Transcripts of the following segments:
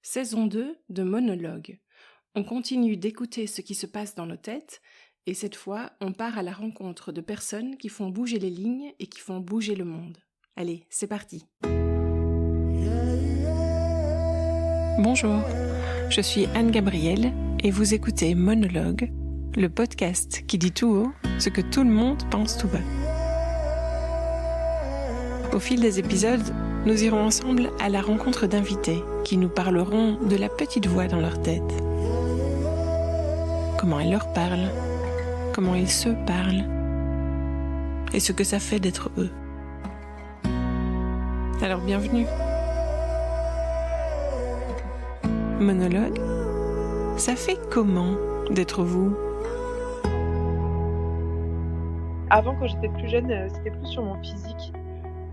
Saison 2 de Monologue. On continue d'écouter ce qui se passe dans nos têtes et cette fois, on part à la rencontre de personnes qui font bouger les lignes et qui font bouger le monde. Allez, c'est parti. Bonjour, je suis Anne-Gabrielle et vous écoutez Monologue, le podcast qui dit tout haut ce que tout le monde pense tout bas. Au fil des épisodes, nous irons ensemble à la rencontre d'invités qui nous parleront de la petite voix dans leur tête. Comment elle leur parle, comment ils se parlent et ce que ça fait d'être eux. Alors bienvenue. Monologue, ça fait comment d'être vous ? Avant, quand j'étais plus jeune, c'était plus sur mon physique.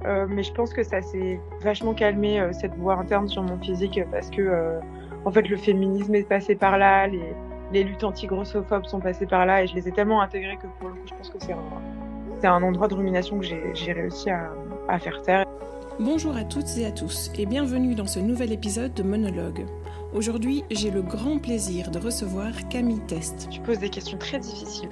Mais je pense que ça s'est vachement calmé, cette voix interne sur mon physique, parce que, en fait, le féminisme est passé par là, les luttes anti-grossophobes sont passées par là, et je les ai tellement intégrées que pour le coup, je pense que c'est un endroit de rumination que j'ai réussi à faire taire. Bonjour à toutes et à tous et bienvenue dans ce nouvel épisode de Monologue. Aujourd'hui, j'ai le grand plaisir de recevoir Camille Test. Tu poses des questions très difficiles.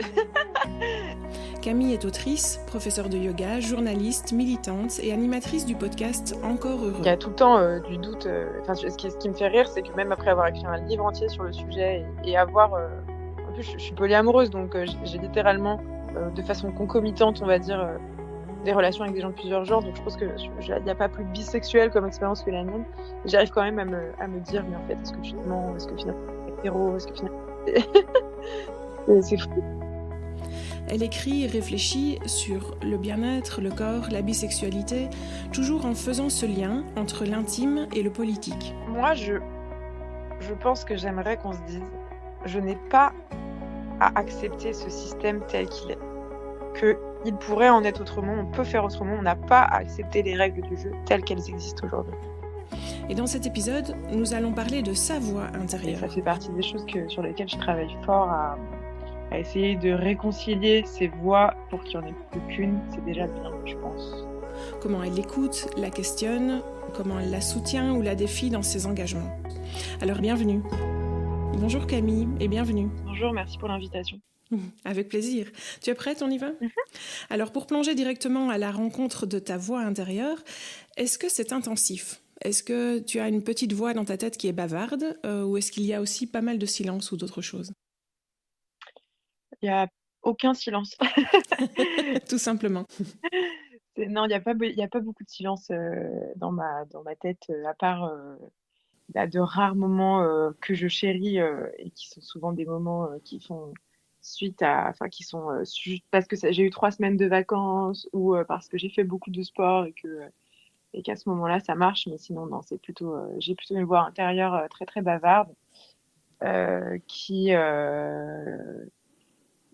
Camille est autrice, professeure de yoga, journaliste, militante et animatrice du podcast Encore Heureux. Il y a tout le temps du doute. Ce qui me fait rire, c'est que même après avoir écrit un livre entier sur le sujet et avoir... en plus, je suis polyamoureuse, donc j'ai littéralement, de façon concomitante, on va dire, des relations avec des gens de plusieurs genres. Donc je pense qu'il n'y a pas plus bisexuel comme expérience que la mienne. Et j'arrive quand même à me dire, mais en fait, est-ce que tu te mens ? Est-ce que finalement c'est hétéro ? Est-ce que finalement... c'est fou. Elle écrit et réfléchit sur le bien-être, le corps, la bisexualité, toujours en faisant ce lien entre l'intime et le politique. Moi, je pense que j'aimerais qu'on se dise, je n'ai pas à accepter ce système tel qu'il est. Qu'il pourrait en être autrement, on peut faire autrement, on n'a pas à accepter les règles du jeu telles qu'elles existent aujourd'hui. Et dans cet épisode, nous allons parler de sa voix Et intérieure. ça fait partie des choses sur lesquelles je travaille fort à essayer de réconcilier ces voix pour qu'il n'y en ait plus qu'une, c'est déjà bien, je pense. Comment elle l'écoute, la questionne, comment elle la soutient ou la défie dans ses engagements. Alors bienvenue. Bonjour Camille et bienvenue. Bonjour, merci pour l'invitation. Avec plaisir. Tu es prête, on y va ? Alors pour plonger directement à la rencontre de ta voix intérieure, est-ce que c'est intensif ? Est-ce que tu as une petite voix dans ta tête qui est bavarde ou est-ce qu'il y a aussi pas mal de silence ou d'autres choses ? Il n'y a aucun silence. Tout simplement. Non, il y a pas beaucoup de silence dans ma tête, à part de rares moments que je chéris et qui sont souvent des moments qui font suite à, enfin qui sont parce que j'ai eu 3 semaines de vacances ou parce que j'ai fait beaucoup de sport et qu'à ce moment-là ça marche, mais sinon non, c'est plutôt j'ai plutôt une voix intérieure très très bavarde euh, qui, euh,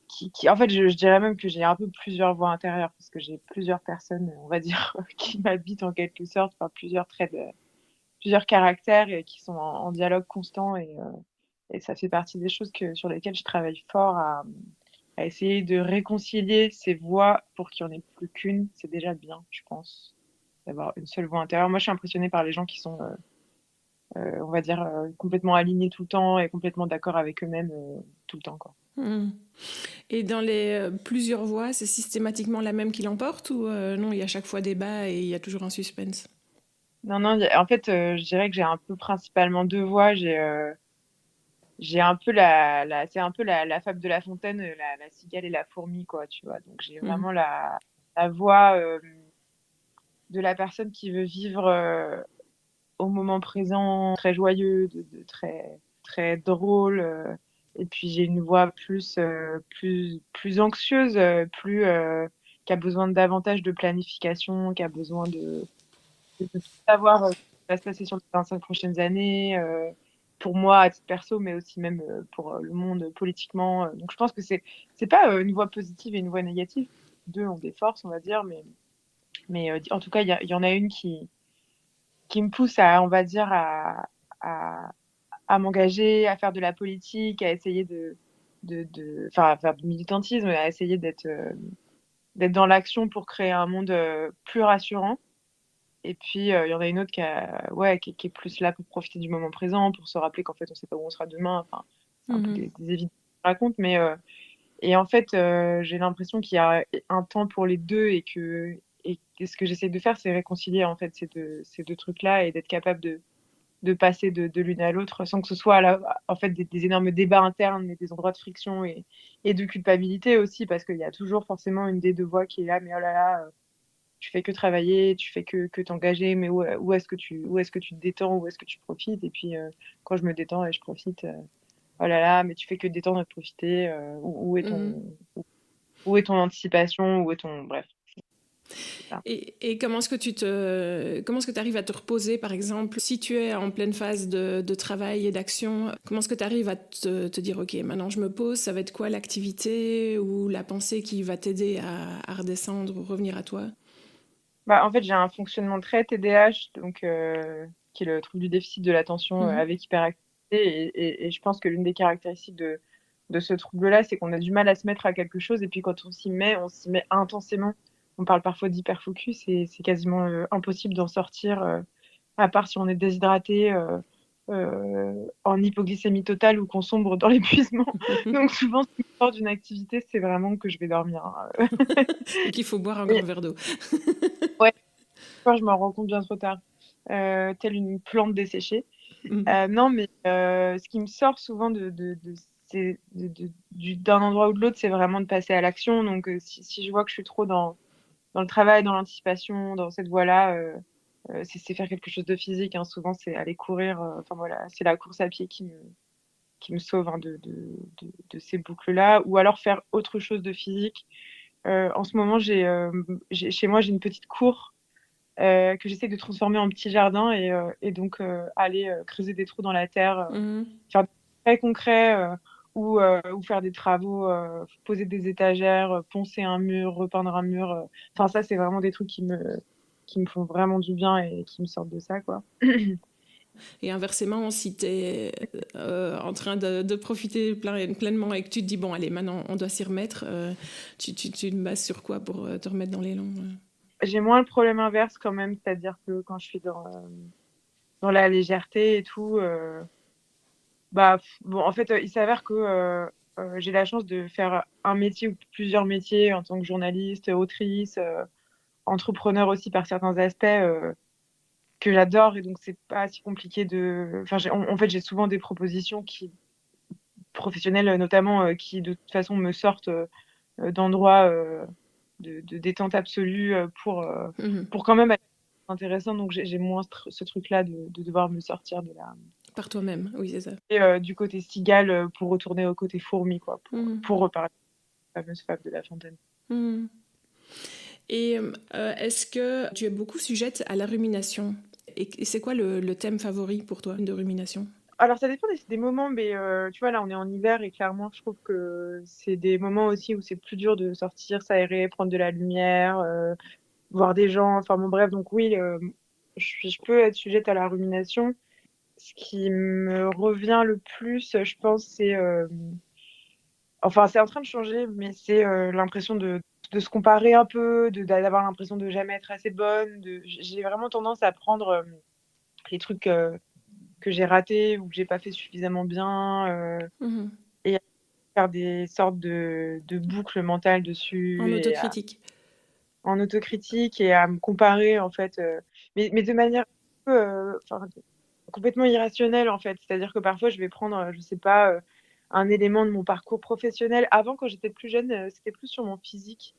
qui en fait je dirais même que j'ai un peu plusieurs voix intérieures parce que j'ai plusieurs personnes, on va dire, qui m'habitent en quelque sorte, enfin plusieurs caractères et qui sont en dialogue constant et ça fait partie des choses sur lesquelles je travaille fort à essayer de réconcilier ces voix pour qu'il n'y en ait plus qu'une. C'est déjà bien, je pense, d'avoir une seule voix intérieure. Moi, je suis impressionnée par les gens qui sont, on va dire, complètement alignés tout le temps et complètement d'accord avec eux-mêmes tout le temps, quoi. Et dans les plusieurs voix, c'est systématiquement la même qui l'emporte ou non, il y a chaque fois débat et il y a toujours un suspense ? Non, non, en fait, je dirais que j'ai un peu principalement deux voix. J'ai un peu c'est un peu la fable de La Fontaine, la cigale et la fourmi, quoi, tu vois. Donc j'ai vraiment la voix de la personne qui veut vivre au moment présent, très joyeux, de très très drôle. Et puis j'ai une voix plus anxieuse, qui a besoin de davantage de planification, qui a besoin de tout savoir ce qui va se passer sur les 25 prochaines années. Pour moi à titre perso, mais aussi même pour le monde politiquement. Donc je pense que c'est pas une voix positive et une voix négative. Deux ont des forces, on va dire, mais en tout cas il y en a une qui me pousse à, on va dire, à, à m'engager, à faire de la politique, à essayer enfin à faire du militantisme, à essayer d'être dans l'action pour créer un monde plus rassurant. Et puis, il y en a une autre qui est plus là pour profiter du moment présent, pour se rappeler qu'en fait, on sait pas où on sera demain. Enfin, c'est un peu Mhm. des évidences que je raconte, mais et en fait, j'ai l'impression qu'il y a un temps pour les 2 et que ce que j'essaie de faire, c'est réconcilier, en fait, ces deux trucs-là et d'être capable de passer de l'une à l'autre sans que ce soit en fait des énormes débats internes, mais des endroits de friction et de culpabilité aussi, parce qu'il y a toujours forcément une des 2 voix qui est là: «Mais oh là là, tu fais que travailler, tu fais que t'engager, mais où est-ce que tu te détends? Où est-ce que tu profites?» Et puis, quand je me détends et je profite, «Oh là là, mais tu fais que te détendre et de profiter, où est Mhm. ton anticipation? Où est ton...» Bref, c'est ça. Et comment est-ce que tu arrives à te reposer, par exemple, si tu es en pleine phase de travail et d'action, comment est-ce que tu arrives à te dire, OK, maintenant je me pose, ça va être quoi l'activité ou la pensée qui va t'aider à redescendre ou revenir à toi? Bah, en fait, j'ai un fonctionnement très TDAH, donc qui est le trouble du déficit de l'attention, Mhm. avec hyperactivité et je pense que l'une des caractéristiques de ce trouble-là, c'est qu'on a du mal à se mettre à quelque chose et puis quand on s'y met intensément. On parle parfois d'hyperfocus et c'est quasiment, impossible d'en sortir, à part si on est déshydraté, en hypoglycémie totale ou qu'on sombre dans l'épuisement. Donc souvent, ce qui me sort d'une activité, c'est vraiment que je vais dormir, hein. Et qu'il faut boire un Et grand verre d'eau. ouais, fois, je m'en rends compte bien trop tard, telle une plante desséchée. Mhm. Non, mais ce qui me sort souvent d'un endroit ou de l'autre, c'est vraiment de passer à l'action. Donc, si je vois que je suis trop dans le travail, dans l'anticipation, dans cette voie-là, c'est faire quelque chose de physique, hein. Souvent, c'est aller courir, enfin voilà, c'est la course à pied qui me sauve, hein, de ces boucles-là, ou alors faire autre chose de physique. En ce moment, chez moi, j'ai une petite cour que j'essaie de transformer en petit jardin et donc aller creuser des trous dans la terre, Mhm. faire des trucs très concrets, ou faire des travaux, poser des étagères, poncer un mur, repeindre un mur. Enfin, ça, c'est vraiment des trucs qui me font vraiment du bien et qui me sortent de ça, quoi. Et inversement, si tu es en train de profiter pleinement et que tu te dis, bon, allez, maintenant on doit s'y remettre, tu te bases sur quoi pour te remettre dans l'élan? J'ai moins le problème inverse quand même, c'est-à-dire que quand je suis dans la légèreté et tout, bah, bon, en fait, il s'avère que j'ai la chance de faire un métier ou plusieurs métiers en tant que journaliste, autrice, entrepreneur aussi par certains aspects, que j'adore et donc c'est pas si compliqué enfin, en fait, j'ai souvent des propositions professionnelles, notamment, qui de toute façon me sortent d'endroits de détente absolue, Mhm. pour quand même être intéressant. Donc j'ai moins ce truc-là de devoir me sortir Par toi-même, oui, c'est ça. du côté cigale, pour retourner au côté fourmi, quoi, Mhm. pour reparler de la fameuse fable de La Fontaine. Mhm. Et est-ce que tu es beaucoup sujette à la rumination? Et c'est quoi le thème favori pour toi de rumination? Alors ça dépend des moments, mais tu vois, là, on est en hiver et clairement, je trouve que c'est des moments aussi où c'est plus dur de sortir, s'aérer, prendre de la lumière, voir des gens, enfin bon, bref, donc oui, je peux être sujette à la rumination. Ce qui me revient le plus, je pense, enfin, c'est en train de changer, mais c'est l'impression de se comparer un peu, d'avoir l'impression de jamais être assez bonne. J'ai vraiment tendance à prendre les trucs que j'ai ratés ou que j'ai pas fait suffisamment bien, Mhm. et à faire des sortes de boucles mentales dessus En et autocritique. en autocritique et à me comparer, en fait, mais de manière un peu, enfin, complètement irrationnelle, en fait. C'est-à-dire que parfois, je vais prendre, je sais pas, un élément de mon parcours professionnel. Avant, quand j'étais plus jeune, c'était plus sur mon physique,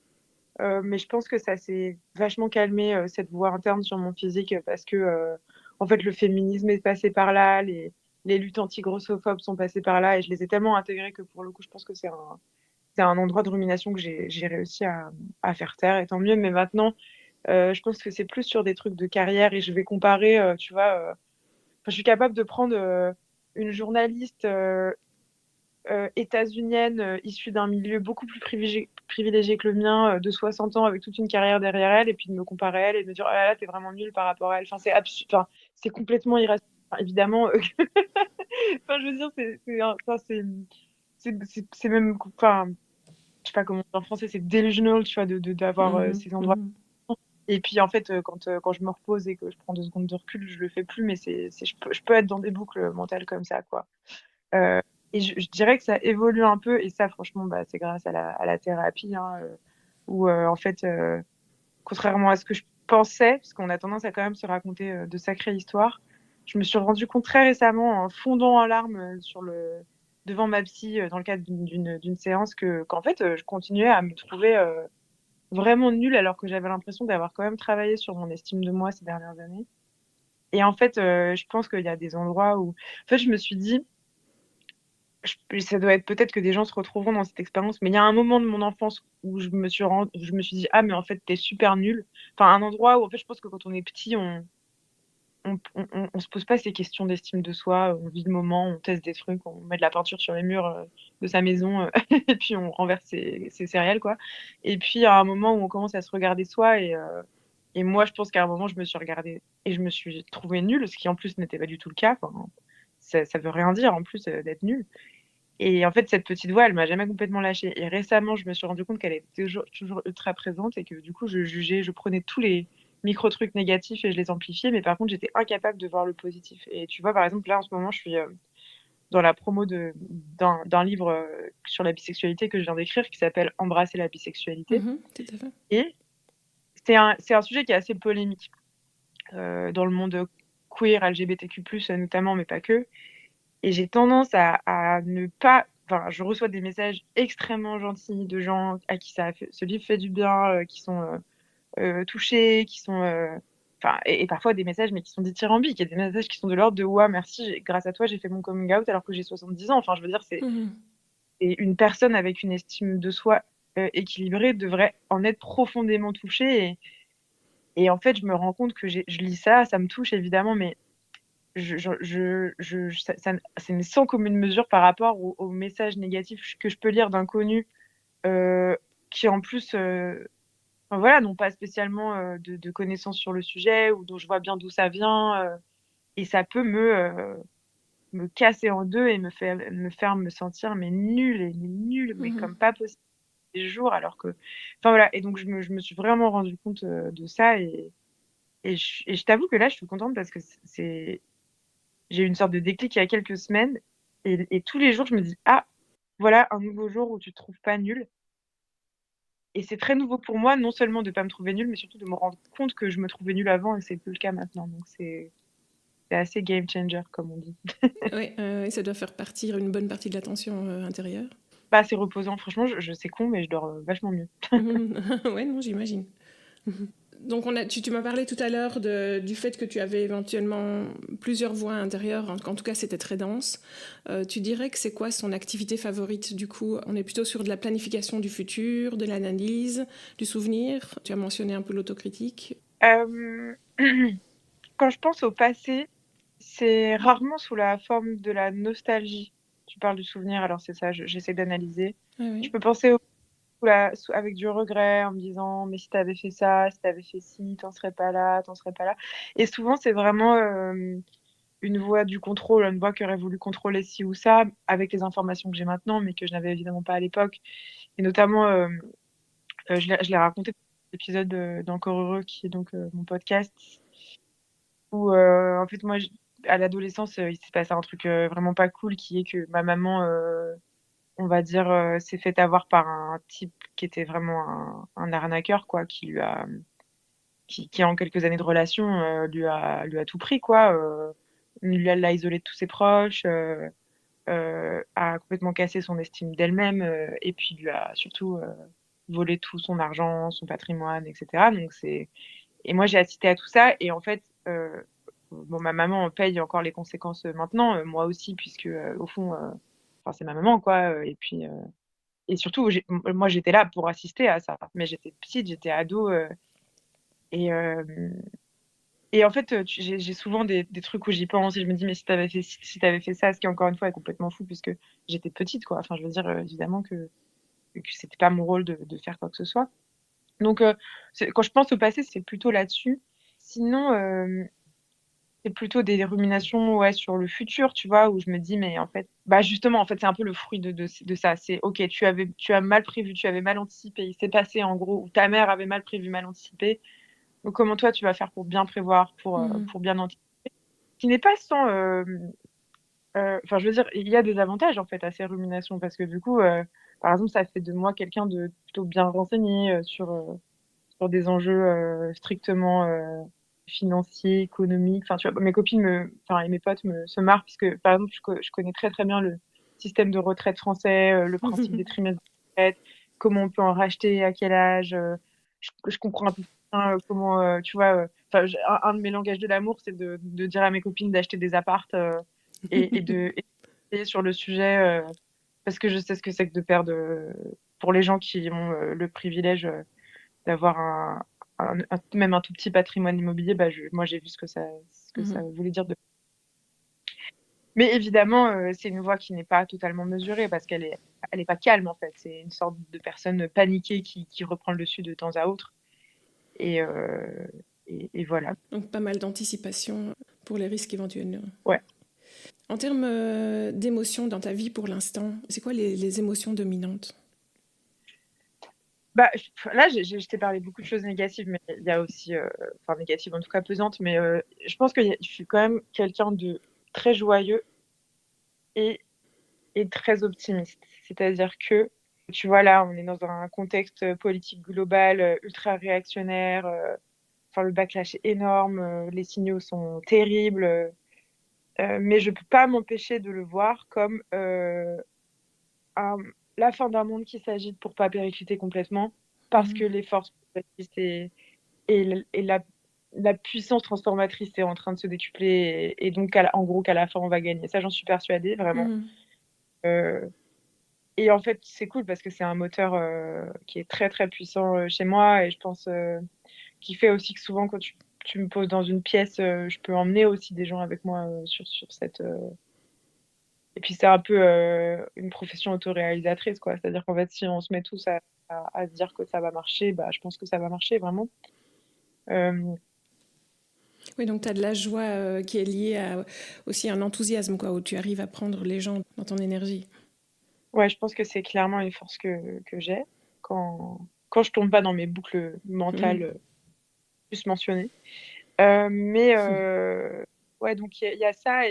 mais je pense que ça s'est vachement calmé, cette voix interne sur mon physique, parce que, en fait, le féminisme est passé par là, les luttes anti-grossophobes sont passées par là et je les ai tellement intégrées que pour le coup, je pense que c'est un endroit de rumination que j'ai réussi à faire taire et tant mieux. Mais maintenant, je pense que c'est plus sur des trucs de carrière et je vais comparer, tu vois, enfin, je suis capable de prendre, une journaliste, états-unienne, issue d'un milieu beaucoup plus privilégié que le mien, de 60 ans avec toute une carrière derrière elle et puis de me comparer à elle et de me dire: «Oh là là, tu es vraiment nulle par rapport à elle». Enfin, enfin, c'est complètement enfin, évidemment, enfin, je veux dire, c'est un enfin, c'est même enfin, je sais pas comment dire en français, c'est delusional, tu vois, d'avoir, Mhm. ces endroits. Mhm. Et puis en fait, quand je me repose et que je prends 2 secondes de recul, je le fais plus, mais c'est je peux être dans des boucles mentales comme ça, quoi. Heu et je dirais que ça évolue un peu et ça franchement, bah, c'est grâce à la thérapie, hein, où, en fait, contrairement à ce que je pensais, parce qu'on a tendance à quand même se raconter, de sacrées histoires, je me suis rendu compte très récemment en fondant en larmes, devant ma psy, dans le cadre d'une séance qu'en fait, je continuais à me trouver, vraiment nulle alors que j'avais l'impression d'avoir quand même travaillé sur mon estime de moi ces dernières années et en fait, je pense qu'il y a des endroits où en fait, je me suis dit: Ça doit être peut-être que des gens se retrouveront dans cette expérience, mais il y a un moment de mon enfance où je me suis dit: «Ah mais en fait, tu es super nulle». Enfin, un endroit où en fait, je pense que quand on est petit, on se pose pas ces questions d'estime de soi, on vit le moment, on teste des trucs, on met de la peinture sur les murs, de sa maison, et puis on renverse ses céréales, quoi et puis, il y a un moment où on commence à se regarder soi et moi, je pense qu'à un moment, je me suis regardée et je me suis trouvée nulle, ce qui en plus n'était pas du tout le cas. Enfin, ça veut rien dire en plus, d'être nulle et en fait, cette petite voix, elle m'a jamais complètement lâchée et récemment, je me suis rendu compte qu'elle était toujours ultra présente et que du coup, je prenais tous les micro trucs négatifs et je les amplifiais, mais par contre, j'étais incapable de voir le positif et tu vois, par exemple, là, en ce moment, je suis, dans la promo d'un livre, sur la bisexualité que je viens d'écrire qui s'appelle «Embrasser la bisexualité» Mmh, tout à fait. et c'est un sujet qui est assez polémique, dans le monde, queer, LGBTQ+, notamment, mais pas que. Et j'ai tendance à ne pas enfin, je reçois des messages extrêmement gentils de gens à qui ça a fait ce livre fait du bien, qui sont, touchés, qui sont, enfin et parfois des messages, mais qui sont dithyrambiques. Il y a des messages qui sont de l'ordre de: «Waouh, merci, grâce à toi, j'ai fait mon coming out alors que j'ai 70 ans». Enfin, je veux dire, Mmh. c'est une personne avec une estime de soi, équilibrée devrait en être profondément touchée et en fait, je me rends compte que je lis ça, ça me touche évidemment, mais c'est une sans commune mesure par rapport aux messages négatifs que je peux lire d'inconnus, qui en plus, enfin voilà, n'ont pas spécialement, de connaissances sur le sujet ou dont je vois bien d'où ça vient, et ça peut me casser en 2 et me faire me sentir mais nulle mais nulle, mais Mmh. comme pas possible des jours alors que enfin voilà et donc je me suis vraiment rendu compte, de ça et je t'avoue que là, je suis contente parce que j'ai eu une sorte de déclic il y a quelques semaines et tous les jours, je me dis: «Ah, voilà un nouveau jour où tu te trouves pas nulle» et c'est très nouveau pour moi, non seulement de pas me trouver nulle, mais surtout de me rendre compte que je me trouvais nulle avant et c'est plus le cas maintenant, donc c'est assez game changer comme on dit. Oui, ça doit faire partir une bonne partie de la tension, intérieure. Bah, c'est reposant, franchement, je c'est con, mais je dors, vachement mieux. Mmh. Ouais, non, j'imagine. Donc tu m'as parlé tout à l'heure du fait que tu avais éventuellement plusieurs voix intérieures, en tout cas c'était très dense. Tu dirais que c'est quoi son activité favorite du coup? On est plutôt sur de la planification du futur, de l'analyse, du souvenir. Tu as mentionné un peu l'autocritique. Hem, quand je pense au passé, c'est rarement sous la forme de la nostalgie. Tu parles du souvenir, alors c'est ça, j'essaie d'analyser. Oui, Je oui. peux penser au avec du regret en me disant: «Mais si tu avais fait ça, si tu avais fait ci, tu en serais pas là, tu en serais pas là» et souvent c'est vraiment, une voix du contrôle, une voix qui aurait voulu contrôler ci ou ça, avec les informations que j'ai maintenant, mais que je n'avais évidemment pas à l'époque et notamment, je l'ai raconté dans l'épisode, d'Encore heureux qui est donc, mon podcast où, en fait moi à l'adolescence, il s'est passé un truc, vraiment pas cool qui est que ma maman, on va dire, s'est fait avoir par un type qui était vraiment un arnaqueur quoi, qui en quelques années de relation, lui a tout pris quoi, l'a isolé de tous ses proches, a complètement cassé son estime d'elle-même, et puis lui a surtout, volé tout son argent, son patrimoine et cetera donc c'est et moi j'ai assisté à tout ça et en fait, bon ma maman paye encore les conséquences, maintenant, moi aussi puisque, au fond, enfin c'est ma maman quoi, et puis, et surtout moi j'étais là pour assister à ça, mais j'étais petite, j'étais ado, et et en fait, j'ai souvent des trucs où j'y pense et je me dis: «Mais si tu avais fait ça», ce qui encore une fois est complètement fou puisque j'étais petite quoi. Enfin je veux dire, évidemment que c'était pas mon rôle de faire quoi que ce soit. Donc c'est quand je pense au passé, c'est plutôt là-dessus. Sinon, c'est plutôt des ruminations, ouais, sur le futur, tu vois? Où je me dis: «Mais en fait» bah, justement, en fait, c'est un peu le fruit de ça. C'est OK, tu as mal prévu, tu avais mal anticipé, il s'est passé en gros ou ta mère avait mal prévu, mal anticipé. Donc comment toi tu vas faire pour bien prévoir, Mhm. pour bien anticiper? Qui n'est pas sans, enfin je veux dire, il y a des avantages en fait à ces ruminations parce que du coup, par exemple, ça fait de moi quelqu'un de plutôt bien renseigné, sur des enjeux, strictement, financiers, économiques. Enfin, tu vois? Mes copines et mes potes se marrent puisque, par exemple, je connais très, très bien le système de retraite français, le principe des trimestres de retraite, comment on peut en racheter, à quel âge, je comprends un peu bien, comment, tu vois? Enfin, un de mes langages de l'amour, c'est de dire à mes copines d'acheter des apparts, et sur le sujet, parce que je sais ce que c'est que de perdre, pour les gens qui ont, le privilège, d'avoir même un tout petit patrimoine immobilier, bah, moi j'ai vu ce que ça Mhm. voulait dire. Mais évidemment, c'est une voie qui n'est pas totalement mesurée parce qu'elle est pas calme en fait. C'est une sorte de personne paniquée qui reprend le dessus de temps à autre. Et, voilà. Donc pas mal d'anticipation pour les risques éventuels. Ouais. En termes d'émotions dans ta vie pour l'instant, c'est quoi les émotions dominantes? Bah, là, je t'ai parlé beaucoup de choses négatives, mais il y a aussi, enfin négatives en tout cas pesantes, mais je pense que je suis quand même quelqu'un de très joyeux et très optimiste. C'est-à-dire que, tu vois, là, on est dans un contexte politique global ultra réactionnaire. Enfin, le backlash est énorme, les signaux sont terribles, mais je peux pas m'empêcher de le voir comme un- la fin d'un monde qui s'agite pour pas péricliter complètement, parce que Mhm. les forces progressistes et la puissance transformatrice est en train de se décupler, et donc, en gros, qu'à la fin, on va gagner. Ça, j'en suis persuadée, vraiment. Mhm. Euh, Et en fait, c'est cool parce que c'est un moteur qui est très très puissant chez moi, et je pense qui fait aussi que souvent quand tu me poses dans une pièce, je peux emmener aussi des gens avec moi sur cette. Et puis c'est un peu une profession autoréalisatrice, quoi. C'est-à-dire qu'en fait, si on se met tous à se dire que ça va marcher, bah, je pense que ça va marcher vraiment. Euh, Oui, donc tu as de la joie qui est liée à aussi un enthousiasme, quoi, où tu arrives à prendre les gens dans ton énergie. ouais, je pense que c'est clairement une force que j'ai quand je tombe pas dans mes boucles mentales Mhm. plus mentionnées. Mais ouais, donc il y a ça,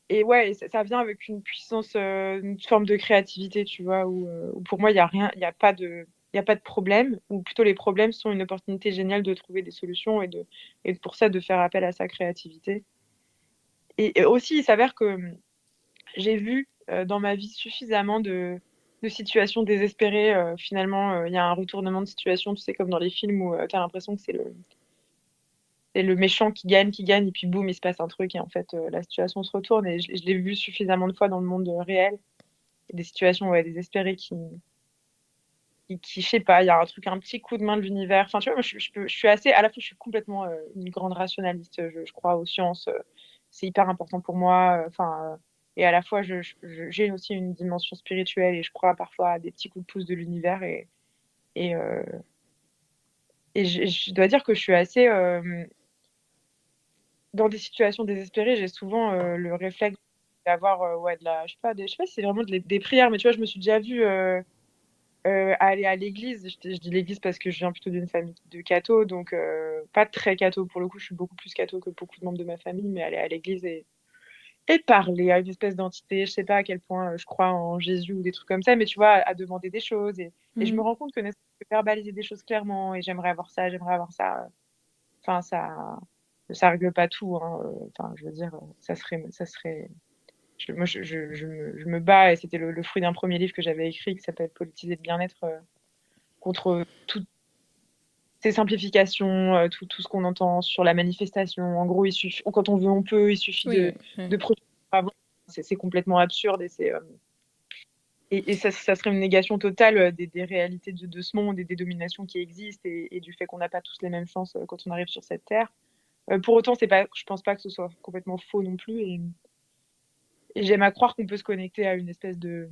et ouais, et ça vient avec une puissance, une forme de créativité, tu vois, où pour moi, il y a rien, il y a pas de problème, ou plutôt les problèmes sont une opportunité géniale de trouver des solutions, et pour ça, de faire appel à sa créativité. Et aussi, il s'avère que j'ai vu dans ma vie suffisamment de situations désespérées. Finalement, il y a un retournement de situation, tu sais, comme dans les films où tu as l'impression que c'est le méchant qui gagne, et puis boum, il se passe un truc, et en fait, la situation se retourne. Et je l'ai vu suffisamment de fois dans le monde réel, des situations, ouais, désespérées je sais pas, il y a un truc, un petit coup de main de l'univers. Enfin, tu vois, moi, je suis assez, à la fois, je suis complètement une grande rationaliste. Je crois aux sciences, c'est hyper important pour moi. Enfin, et à la fois, j'ai aussi une dimension spirituelle, et je crois parfois à des petits coups de pouce de l'univers. Et, euh, et je dois dire que je suis assez, dans des situations désespérées, j'ai souvent le réflexe d'avoir, ouais, je sais pas si c'est vraiment des prières, mais tu vois, je me suis déjà vue aller à l'église. Je dis l'église parce que je viens plutôt d'une famille de cathos, donc pas très catho pour le coup. Je suis beaucoup plus catho que beaucoup de membres de ma famille, mais aller à l'église et parler à une espèce d'entité. Je sais pas à quel point je crois en Jésus ou des trucs comme ça, mais tu vois, à demander des choses. Et je me Mhm. rends compte que verbaliser des choses clairement, et j'aimerais avoir ça, j'aimerais avoir ça. Enfin, ça règle pas tout, hein. Enfin, je veux dire, ça serait. Moi, je me bats, et c'était le fruit d'un premier livre que j'avais écrit qui s'appelle Politiser le bien-être, contre toutes ces simplifications, tout ce qu'on entend sur la manifestation. En gros, quand on veut, on peut. Il suffit Oui, de, oui, oui. de produire avant. C'est complètement absurde, et ça serait une négation totale des réalités de ce monde, et des dominations qui existent, et du fait qu'on n'a pas tous les mêmes chances quand on arrive sur cette terre. Pour autant, je pense pas que ce soit complètement faux non plus. Et j'aime à croire qu'on peut se connecter à une espèce de.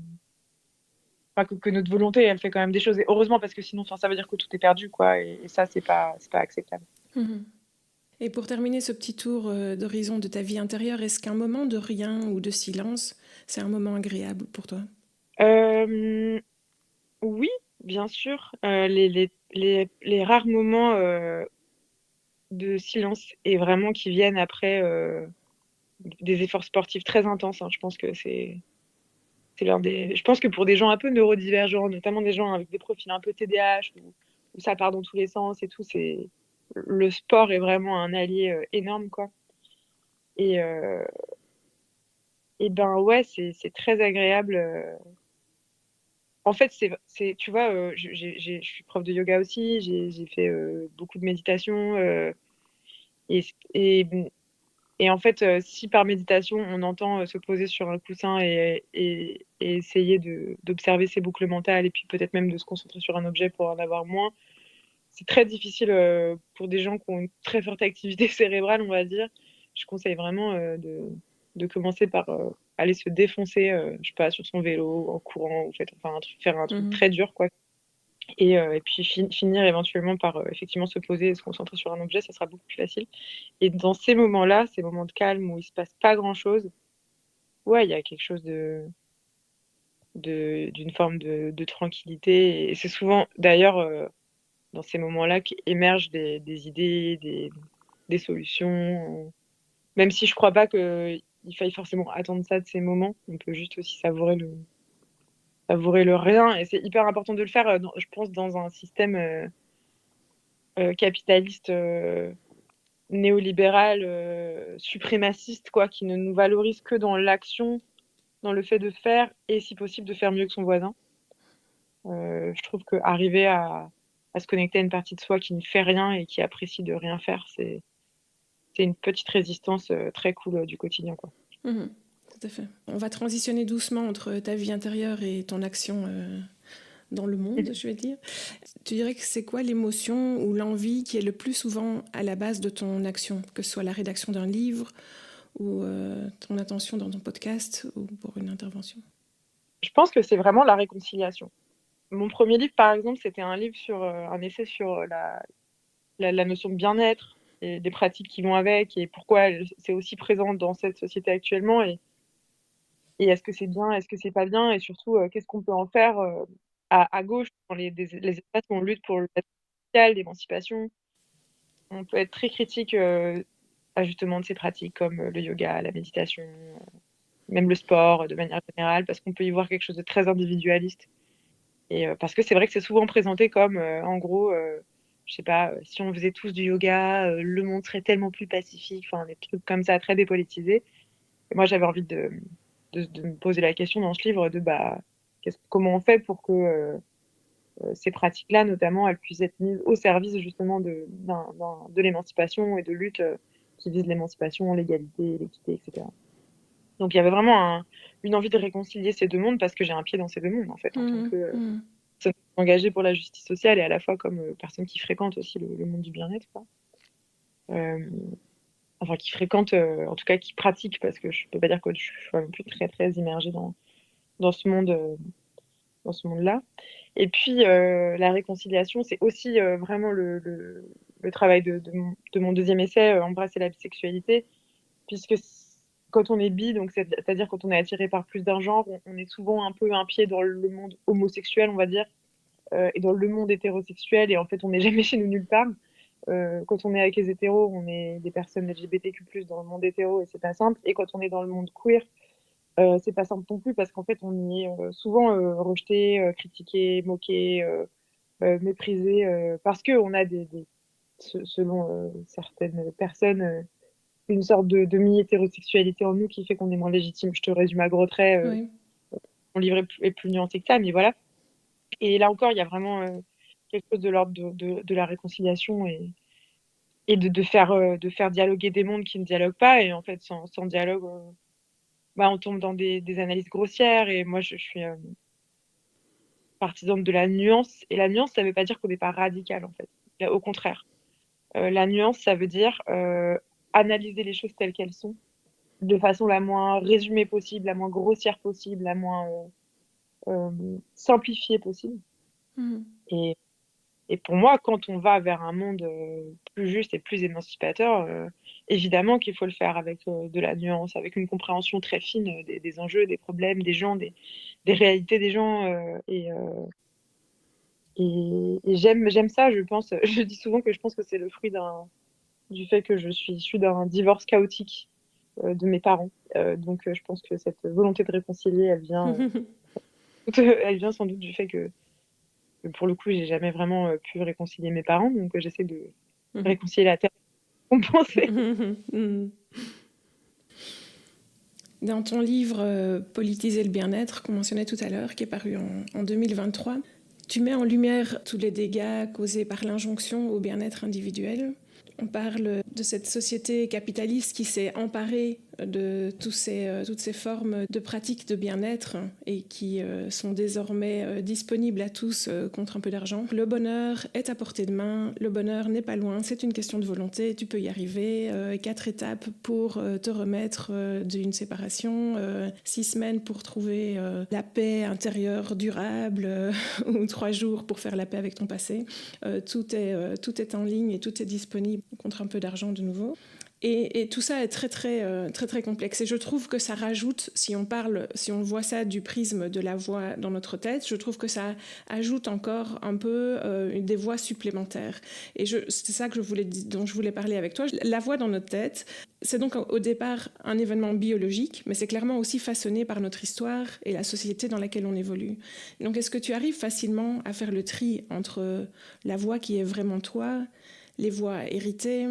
Enfin, que notre volonté, elle fait quand même des choses. Et heureusement, parce que sinon, enfin, ça veut dire que tout est perdu, quoi. Et ça, c'est pas acceptable. Mhm. Et pour terminer ce petit tour d'horizon de ta vie intérieure, est-ce qu'un moment de rien ou de silence, c'est un moment agréable pour toi? Euh, oui, bien sûr. Les rares moments de silence et vraiment qui viennent après des efforts sportifs très intenses. Hein. Je pense que c'est l'un des. Je pense que pour des gens un peu neurodivergents, notamment des gens avec des profils un peu TDAH où ça part dans tous les sens et tout, c'est le sport est vraiment un allié énorme quoi. Et, euh, et ben ouais, c'est très agréable. En fait, tu vois, je suis prof de yoga aussi, j'ai fait beaucoup de méditation. Et, et, et en fait, si par méditation, on entend se poser sur un coussin et essayer d'observer ses boucles mentales et puis peut-être même de se concentrer sur un objet pour en avoir moins, c'est très difficile pour des gens qui ont une très forte activité cérébrale, on va dire. Je conseille vraiment de commencer par aller se défoncer, je sais pas, sur son vélo, en courant, ou enfin, faire un truc très dur, quoi. Et puis finir éventuellement par effectivement se poser et se concentrer sur un objet, ça sera beaucoup plus facile. Et dans ces moments-là, ces moments de calme où il se passe pas grand-chose, ouais, il y a quelque chose d'une forme de tranquillité. Et c'est souvent, d'ailleurs, dans ces moments-là qu'émergent des idées, des solutions. Même si je crois pas qu'il faille forcément attendre ça de ces moments, on peut juste aussi savourer le rien. Et c'est hyper important de le faire, je pense, dans un système capitaliste néolibéral, suprémaciste, quoi, qui ne nous valorise que dans l'action, dans le fait de faire et si possible de faire mieux que son voisin. Je trouve qu'arriver à se connecter à une partie de soi qui ne fait rien et qui apprécie de rien faire, c'est une petite résistance très cool du quotidien, quoi. Tout à fait. On va transitionner doucement entre ta vie intérieure et ton action dans le monde, je vais dire. Tu dirais que c'est quoi l'émotion ou l'envie qui est le plus souvent à la base de ton action, que ce soit la rédaction d'un livre ou ton attention dans ton podcast ou pour une intervention? Je pense que c'est vraiment la réconciliation. Mon premier livre, par exemple, c'était un livre sur un essai sur la notion de bien-être et des pratiques qui vont avec et pourquoi c'est aussi présent dans cette société actuellement et est-ce que c'est bien, est-ce que c'est pas bien et surtout qu'est-ce qu'on peut en faire à gauche dans les espaces où on lutte pour le social, l'émancipation. On peut être très critique justement de ces pratiques comme le yoga, la méditation, même le sport de manière générale parce qu'on peut y voir quelque chose de très individualiste. Et parce que c'est vrai que c'est souvent présenté comme, en gros, je sais pas, si on faisait tous du yoga, le monde serait tellement plus pacifique, enfin des trucs comme ça très dépolitisés. Et moi, j'avais envie de me poser la question dans ce livre de bah, comment on fait pour que ces pratiques-là, notamment, elles puissent être mises au service justement de l'émancipation et de lutte qui visent l'émancipation, l'égalité, l'équité, etc. Donc il y avait vraiment une envie de réconcilier ces deux mondes parce que j'ai un pied dans ces deux mondes en fait en tant que personne engagée pour la justice sociale et à la fois comme personne qui fréquente aussi le monde du bien-être, quoi. Enfin qui fréquente, en tout cas qui pratique parce que je peux pas dire que je suis non plus très très immergée dans ce monde, dans ce monde-là. Et puis la réconciliation, c'est aussi vraiment le travail de mon deuxième essai, Embrasser la bisexualité, puisque quand on est bi, donc c'est-à-dire quand on est attiré par plus d'un genre, on est souvent un peu un pied dans le monde homosexuel, on va dire, et dans le monde hétérosexuel, et en fait, on n'est jamais chez nous nulle part. Quand on est avec les hétéros, on est des personnes LGBTQ+, dans le monde hétéro, et c'est pas simple. Et quand on est dans le monde queer, c'est pas simple non plus, parce qu'en fait, on y est souvent rejeté, critiqué, moqué, méprisé, parce qu'on a selon certaines personnes, une sorte de mi-hétérosexualité en nous qui fait qu'on est moins légitime. Je te résume à gros traits. Oui. Mon livre est plus nuancé que ça, mais voilà. Et là encore, il y a vraiment quelque chose de l'ordre de la réconciliation et de faire dialoguer des mondes qui ne dialoguent pas. Et en fait, sans dialogue, bah, on tombe dans des analyses grossières. Et moi, je suis partisane de la nuance. Et la nuance, ça ne veut pas dire qu'on n'est pas radical, en fait. Au contraire. La nuance, ça veut dire analyser les choses telles qu'elles sont de façon la moins résumée possible, la moins grossière possible, la moins simplifiée possible. Et, et pour moi, quand on va vers un monde plus juste et plus émancipateur, évidemment qu'il faut le faire avec de la nuance, avec une compréhension très fine des enjeux, des problèmes, des gens, des réalités des gens. Et j'aime ça, je pense. Je dis souvent que je pense que c'est le fruit du fait que je suis issue d'un divorce chaotique de mes parents. Donc, je pense que cette volonté de réconcilier, elle vient sans doute du fait que pour le coup, j'ai jamais vraiment pu réconcilier mes parents. Donc, j'essaie de réconcilier la terre pour compenser. Dans ton livre Politiser le bien-être, qu'on mentionnait tout à l'heure, qui est paru en 2023, tu mets en lumière tous les dégâts causés par l'injonction au bien-être individuel. On parle de cette société capitaliste qui s'est emparée de toutes ces formes de pratiques de bien-être et qui sont désormais disponibles à tous contre un peu d'argent. Le bonheur est à portée de main, le bonheur n'est pas loin, c'est une question de volonté, tu peux y arriver. 4 étapes pour te remettre d'une séparation, 6 semaines pour trouver la paix intérieure durable ou 3 jours pour faire la paix avec ton passé. Tout est en ligne et tout est disponible contre un peu d'argent de nouveau. Et tout ça est très complexe. Et je trouve que ça rajoute, si on voit ça du prisme de la voix dans notre tête, je trouve que ça ajoute encore un peu des voix supplémentaires. Et c'est ça dont je voulais parler avec toi. La voix dans notre tête, c'est donc au départ un événement biologique, mais c'est clairement aussi façonné par notre histoire et la société dans laquelle on évolue. Donc est-ce que tu arrives facilement à faire le tri entre la voix qui est vraiment toi, les voix héritées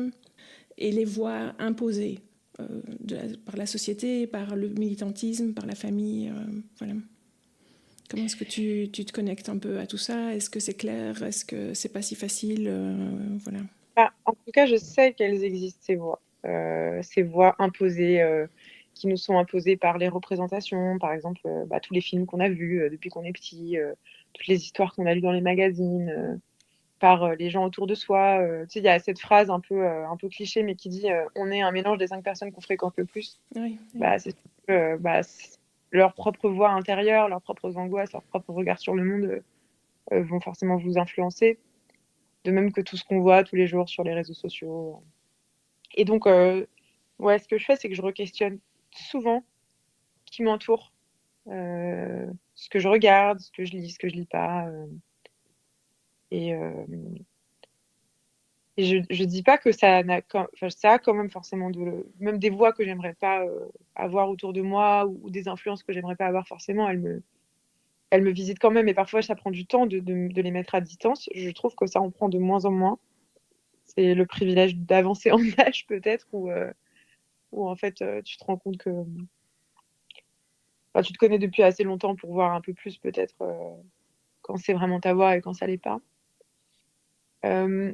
et les voix imposées par la société, par le militantisme, par la famille, voilà. Comment est-ce que tu te connectes un peu à tout ça? Est-ce que c'est clair? Est-ce que c'est pas si facile? Voilà. En tout cas, je sais qu'elles existent, ces voix imposées, qui nous sont imposées par les représentations, par exemple, tous les films qu'on a vus depuis qu'on est petit, toutes les histoires qu'on a lues dans les magazines, par les gens autour de soi. Tu sais, il y a cette phrase un peu cliché, mais qui dit on est un mélange des 5 personnes qu'on fréquente le plus. Oui, oui. C'est sûr que leur propre voix intérieure, leurs propres angoisses, leur propre regard sur le monde vont forcément vous influencer. De même que tout ce qu'on voit tous les jours sur les réseaux sociaux. Et donc, ouais, ce que je fais, c'est que je re-questionne souvent qui m'entoure, ce que je regarde, ce que je lis, ce que je lis pas. Et, euh, et je dis pas que ça a quand même forcément même des voix que j'aimerais pas avoir autour de moi ou des influences que j'aimerais pas avoir forcément, elles me visitent quand même. Et parfois, ça prend du temps de les mettre à distance. Je trouve que ça en prend de moins en moins. C'est le privilège d'avancer en âge peut-être, où en fait, tu te rends compte que tu te connais depuis assez longtemps pour voir un peu plus peut-être quand c'est vraiment ta voix et quand ça l'est pas. Euh,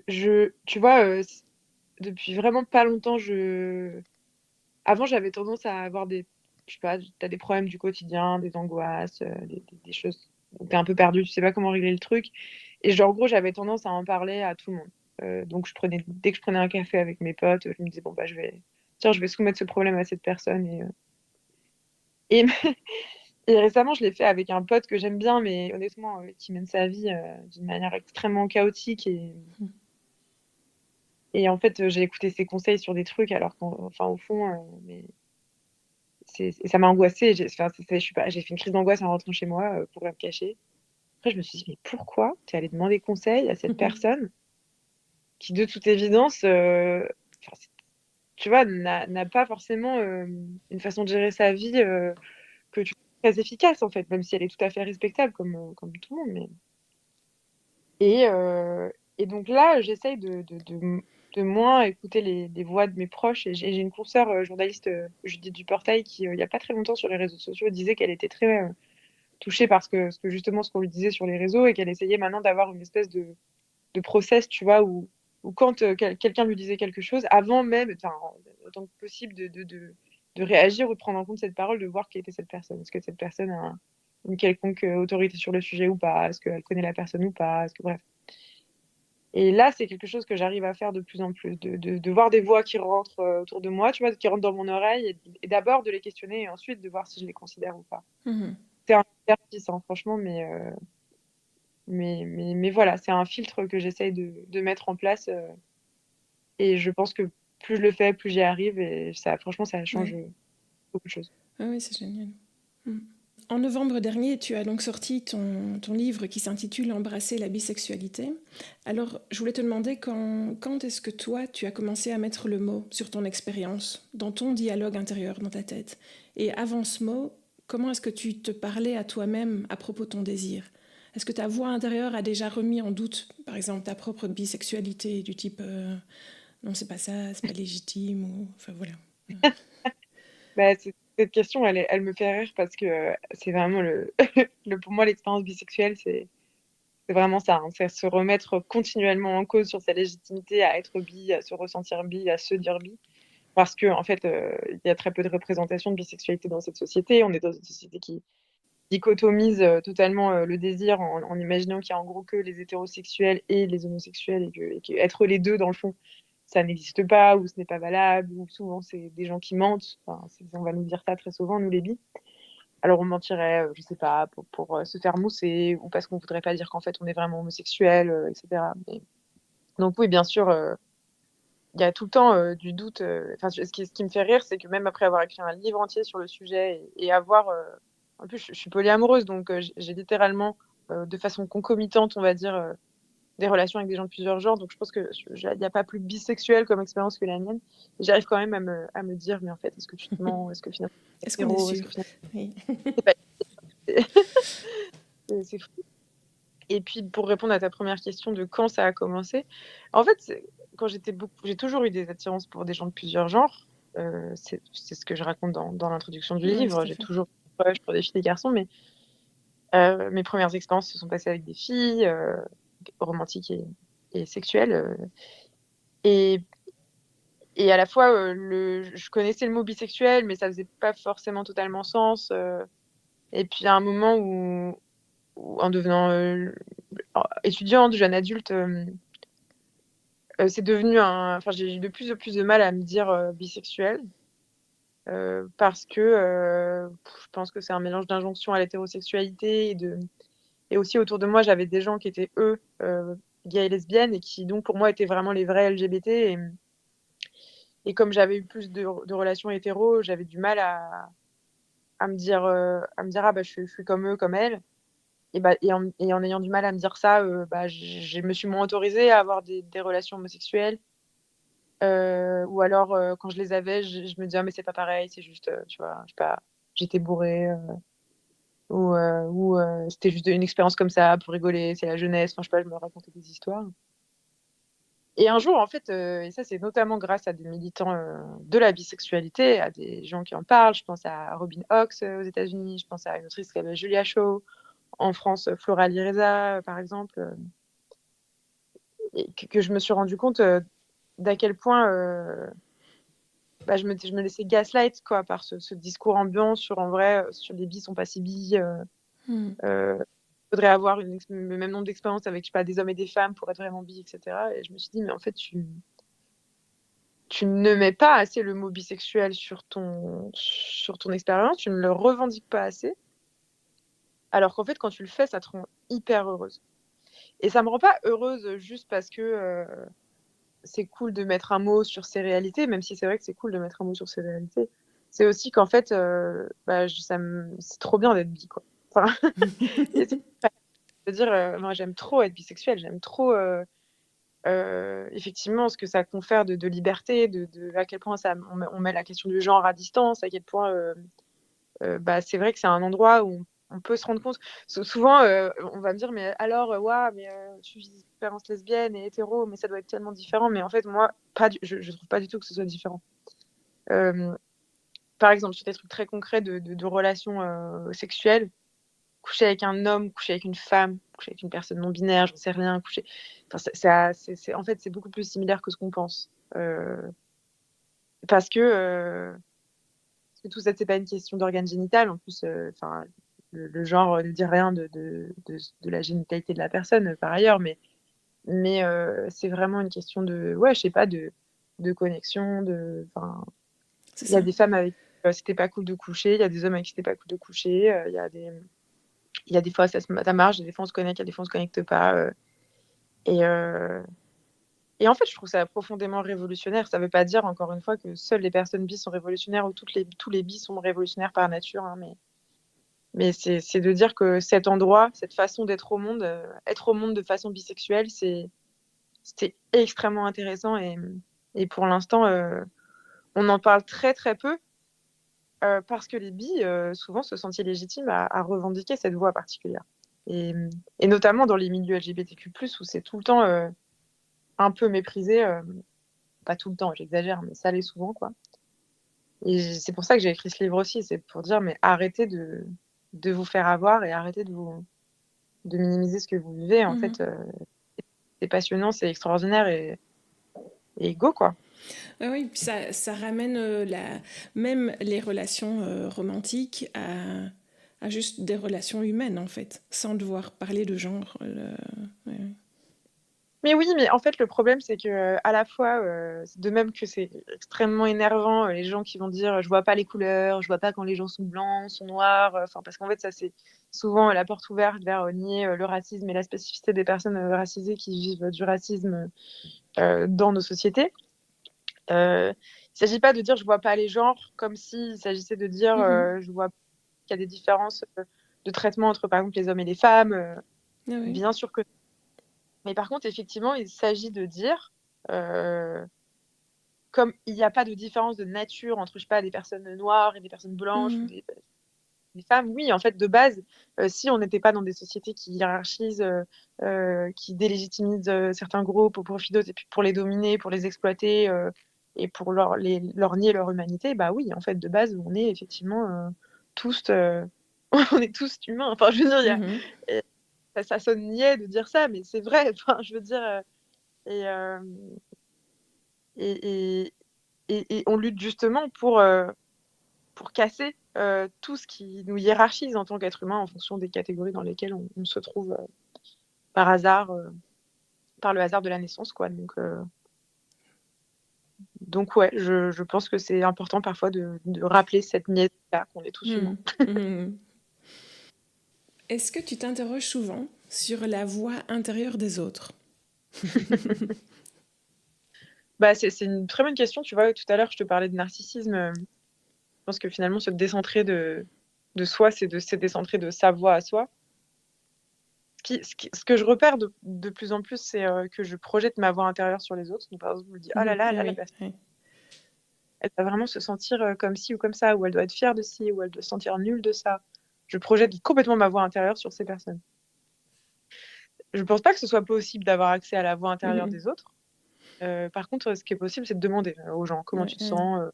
Tu vois, depuis vraiment pas longtemps, avant, j'avais tendance à avoir je sais pas, t'as des problèmes du quotidien, des angoisses, des choses où t'es un peu perdu, tu sais pas comment régler le truc. Et genre, en gros, j'avais tendance à en parler à tout le monde. Donc, dès que je prenais un café avec mes potes, je me disais, bon, tiens, je vais soumettre ce problème à cette personne. Et, et récemment, je l'ai fait avec un pote que j'aime bien, mais honnêtement, qui mène sa vie d'une manière extrêmement chaotique. Et en fait, j'ai écouté ses conseils sur des trucs, alors qu'enfin, au fond, ça m'a angoissée. Je suis pas, j'ai fait une crise d'angoisse en rentrant chez moi, pour rien me cacher. Après, je me suis dit, mais pourquoi tu es allée demander conseil à cette personne qui, de toute évidence, enfin, tu vois, n'a pas forcément une façon de gérer sa vie que tu trouves très efficace, en fait, même si elle est tout à fait respectable comme tout le monde. Et, euh, et donc là, j'essaye de moins écouter les voix de mes proches. Et j'ai une consoeur journaliste, Judith Duportail, qui, il n'y a pas très longtemps sur les réseaux sociaux, disait qu'elle était très touchée par justement ce qu'on lui disait sur les réseaux et qu'elle essayait maintenant d'avoir une espèce de process, tu vois, où quand quelqu'un lui disait quelque chose, avant même, enfin, autant que possible, de réagir ou de prendre en compte cette parole, de voir qui était cette personne. Est-ce que cette personne a une quelconque autorité sur le sujet ou pas? Est-ce qu'elle connaît la personne ou pas? Bref. Et là, c'est quelque chose que j'arrive à faire de plus en plus, de voir des voix qui rentrent autour de moi, tu vois, qui rentrent dans mon oreille, et d'abord de les questionner et ensuite de voir si je les considère ou pas. C'est un exercice, hein, franchement, mais voilà, c'est un filtre que j'essaye de mettre en place. Et je pense que plus je le fais, plus j'y arrive. Et ça, franchement, ça change Ouais. beaucoup de choses. Ah oui, c'est génial. En novembre dernier, tu as donc sorti ton livre qui s'intitule Embrasser la bisexualité. Alors, je voulais te demander quand est-ce que toi, tu as commencé à mettre le mot sur ton expérience, dans ton dialogue intérieur, dans ta tête. Et avant ce mot, comment est-ce que tu te parlais à toi-même à propos de ton désir? Est-ce que ta voix intérieure a déjà remis en doute, par exemple, ta propre bisexualité, du type non, c'est pas ça, c'est pas légitime, ou enfin voilà. Bah, cette question, elle me fait rire parce que c'est vraiment pour moi, l'expérience bisexuelle, c'est vraiment ça, hein. C'est se remettre continuellement en cause sur sa légitimité à être bi, à se ressentir bi, à se dire bi. Parce que en fait, il y a très peu de représentation de bisexualité dans cette société. On est dans une société qui dichotomise totalement le désir en imaginant qu'il y a en gros que les hétérosexuels et les homosexuels et que être les deux, dans le fond, ça n'existe pas ou ce n'est pas valable ou souvent c'est des gens qui mentent. Enfin, on va nous dire ça très souvent, nous les bi. Alors on mentirait, je sais pas, pour se faire mousser ou parce qu'on voudrait pas dire qu'en fait on est vraiment homosexuel, etc. Donc oui, bien sûr, il y a tout le temps du doute. Enfin, ce qui me fait rire, c'est que même après avoir écrit un livre entier sur le sujet et avoir... en plus, je suis polyamoureuse, donc j'ai littéralement, de façon concomitante, on va dire, des relations avec des gens de plusieurs genres. Donc je pense qu'il n'y a pas plus bisexuel comme expérience que la mienne. Et j'arrive quand même à me dire, mais en fait, est-ce que tu te mens? Est-ce que finalement, c'est Est-ce qu'on est hétéro? Est-ce sûr? que finalement, Oui. c'est pas... c'est fou. Et puis, pour répondre à ta première question de quand ça a commencé, en fait, quand j'ai toujours eu des attirances pour des gens de plusieurs genres. C'est ce que je raconte dans l'introduction du Oui, livre. tout à J'ai fait. toujours eu un crush pour des filles et des garçons, mais mes premières expériences se sont passées avec des filles, romantiques et sexuelles. Et, et à la fois, je connaissais le mot bisexuel, mais ça faisait pas forcément totalement sens. Et puis, à un moment où en devenant étudiante, jeune adulte, c'est devenu enfin, j'ai eu de plus en plus de mal à me dire bisexuelle. Parce que je pense que c'est un mélange d'injonction à l'hétérosexualité et aussi autour de moi, j'avais des gens qui étaient, eux, gays et lesbiennes et qui donc pour moi étaient vraiment les vrais LGBT et comme j'avais eu plus de relations hétéros, j'avais du mal à me dire: «Ah bah, je suis comme eux, comme elles» et en ayant du mal à me dire ça, bah, je me suis moins autorisée à avoir des relations homosexuelles. Ou alors, quand je les avais, je me disais: «Ah mais c'est pas pareil, c'est juste, tu vois, je sais pas, j'étais bourrée, ou c'était juste une expérience comme ça pour rigoler, c'est la jeunesse». Enfin, je sais pas, je me racontais des histoires. Et un jour, en fait, et ça, c'est notamment grâce à des militants, de la bisexualité, à des gens qui en parlent. Je pense à Robin Cox, aux États-Unis, je pense à une autrice qui s'appelle Julia Shaw. En France, Flora Lireza, par exemple, et que je me suis rendu compte, d'à quel point, bah, je me laissais gaslight quoi, par ce discours ambiant sur en vrai, sur les bis sont pas si bi, Hmm. faudrait avoir le même nombre d'expériences avec, je sais pas, des hommes et des femmes pour être vraiment bi et cetera et je me suis dit: «Mais en fait, tu ne mets pas assez le mot bisexuel sur ton expérience, tu ne le revendiques pas assez, alors qu'en fait, quand tu le fais, ça te rend hyper heureuse» et ça me rend pas heureuse, juste parce que, c'est cool de mettre un mot sur ses réalités, même si c'est vrai que c'est cool de mettre un mot sur ses réalités. C'est aussi qu'en fait, bah, c'est trop bien d'être bi, quoi. Enfin, et c'est de dire, moi j'aime trop être bisexuelle, j'aime trop, effectivement ce que ça confère de liberté, de à quel point on met la question du genre à distance, à quel point, bah, c'est vrai que c'est un endroit où on peut se rendre compte. Souvent, on va me dire: «Mais alors, waouh, mais tu vis des expériences lesbiennes et hétéro, mais ça doit être tellement différent». Mais en fait, moi, pas du je trouve pas du tout que ce soit différent. Hem, Par exemple, sur des trucs très concrets de relations, sexuelles, coucher avec un homme, coucher avec une femme, coucher avec une personne non binaire, j'en sais rien, enfin, c'est en fait, c'est beaucoup plus similaire que ce qu'on pense. Parce que, tout ça, c'est pas une question d'organe génital. En plus, enfin, le genre ne dit rien de la génitalité de la personne, par ailleurs, mais c'est vraiment une question de ouais, je sais pas, de connexion, enfin, C'est il y a ça. des femmes avec qui, c'était pas cool de coucher, il y a des hommes avec qui c'était pas cool de coucher, il y a des fois ça marche, des fois on se connecte, il y a des fois on se connecte pas, et heu et en fait, je trouve ça profondément révolutionnaire. Ça veut pas dire, encore une fois, que seules les personnes bis sont révolutionnaires ou tous les bis sont révolutionnaires par nature, hein, Mais c'est de dire que cet endroit, cette façon d'être au monde, être au monde de façon bisexuelle, c'était extrêmement intéressant. Et pour l'instant, on en parle très très peu parce que les bi, souvent, se sentent illégitimes à revendiquer cette voix particulière. Et, et notamment dans les milieux LGBTQ+, où c'est tout le temps un peu méprisé. Pas tout le temps, j'exagère, mais ça l'est souvent, quoi. Et c'est pour ça que j'ai écrit ce livre aussi, c'est pour dire, mais arrêtez de vous faire avoir et arrêtez de minimiser ce que vous vivez. En fait, c'est passionnant, c'est extraordinaire et go, quoi. Ah oui, puis ça ramène même les relations romantiques à juste des relations humaines, en fait, sans devoir parler de genre. Ouais. Mais oui, mais en fait, le problème, c'est que à la fois, de même que c'est extrêmement énervant, les gens qui vont dire je vois pas les couleurs, je vois pas quand les gens sont blancs, sont noirs, enfin parce qu'en fait, ça c'est souvent la porte ouverte vers nier le racisme et la spécificité des personnes racisées qui vivent du racisme dans nos sociétés. Il s'agit pas de dire je vois pas les genres comme s'il s'agissait de dire je vois qu'il y a des différences de traitement entre par exemple les hommes et les femmes. Ah oui. Bien sûr que. Mais par contre, effectivement, il s'agit de dire, comme il n'y a pas de différence de nature entre, je sais pas, des personnes noires et des personnes blanches ou des femmes, oui, en fait, de base, si on n'était pas dans des sociétés qui hiérarchisent, qui délégitimisent certains groupes au profit d'autres, et puis pour les dominer, pour les exploiter, et pour leur nier leur humanité, bah oui, en fait, de base, on est effectivement tous, on est tous humains. Enfin, je veux dire, ça sonne niais de dire ça, mais c'est vrai. Enfin, je veux dire, et, et, et on lutte justement pour casser tout ce qui nous hiérarchise en tant qu'être humain en fonction des catégories dans lesquelles on se trouve par hasard, par le hasard de la naissance, quoi. Donc ouais, je pense que c'est important parfois de rappeler cette niaiserie-là, qu'on est tous humains. Est-ce que tu t'interroges souvent sur la voix intérieure des autres? Bah, c'est une très bonne question. Tu vois, tout à l'heure, je te parlais de narcissisme. Je pense que finalement, se décentrer de soi, c'est de se décentrer de sa voix à soi. Ce que je repère de plus en plus, c'est que je projette ma voix intérieure sur les autres. Donc, par exemple, je me dis, oh là là, la personne, elle va vraiment se sentir comme ci ou comme ça, ou elle doit être fière de ci, ou elle doit se sentir nulle de ça. Je projette complètement ma voix intérieure sur ces personnes. Je ne pense pas que ce soit possible d'avoir accès à la voix intérieure des autres. Par contre, ce qui est possible, c'est de demander aux gens comment tu te sens.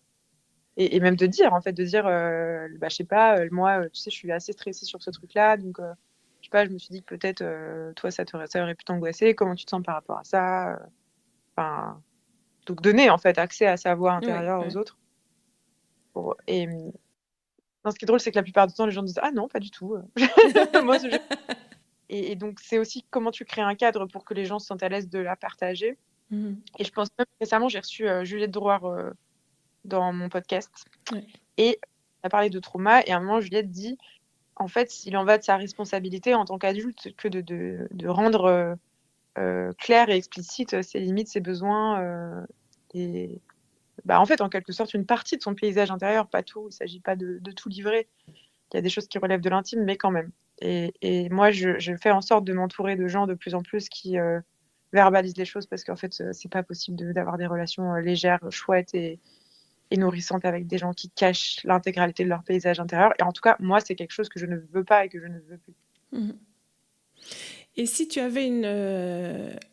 Et même de dire, en fait, bah, je sais pas, moi, tu sais, je suis assez stressée sur ce truc-là, donc je sais pas, je me suis dit que peut-être toi, ça aurait pu t'angoisser. Comment tu te sens par rapport à ça? Enfin, donc donner en fait accès à sa voix intérieure aux autres. Et non, ce qui est drôle, c'est que la plupart du temps, les gens disent ah non, pas du tout. Moi, et donc c'est aussi comment tu crées un cadre pour que les gens se sentent à l'aise de la partager. Et je pense même récemment, j'ai reçu Juliette Drouard dans mon podcast et on a parlé de trauma. Et à un moment, Juliette dit en fait, il en va de sa responsabilité en tant qu'adulte que de rendre clair et explicite ses limites, ses besoins et bah, en fait, en quelque sorte, une partie de son paysage intérieur, pas tout. Il ne s'agit pas de tout livrer. Il y a des choses qui relèvent de l'intime, mais quand même. Et moi, je fais en sorte de m'entourer de gens de plus en plus qui verbalisent les choses parce qu'en fait, c'est pas possible d'avoir des relations légères, chouettes et nourrissantes avec des gens qui cachent l'intégralité de leur paysage intérieur. Et en tout cas, moi, c'est quelque chose que je ne veux pas et que je ne veux plus. Et si tu avais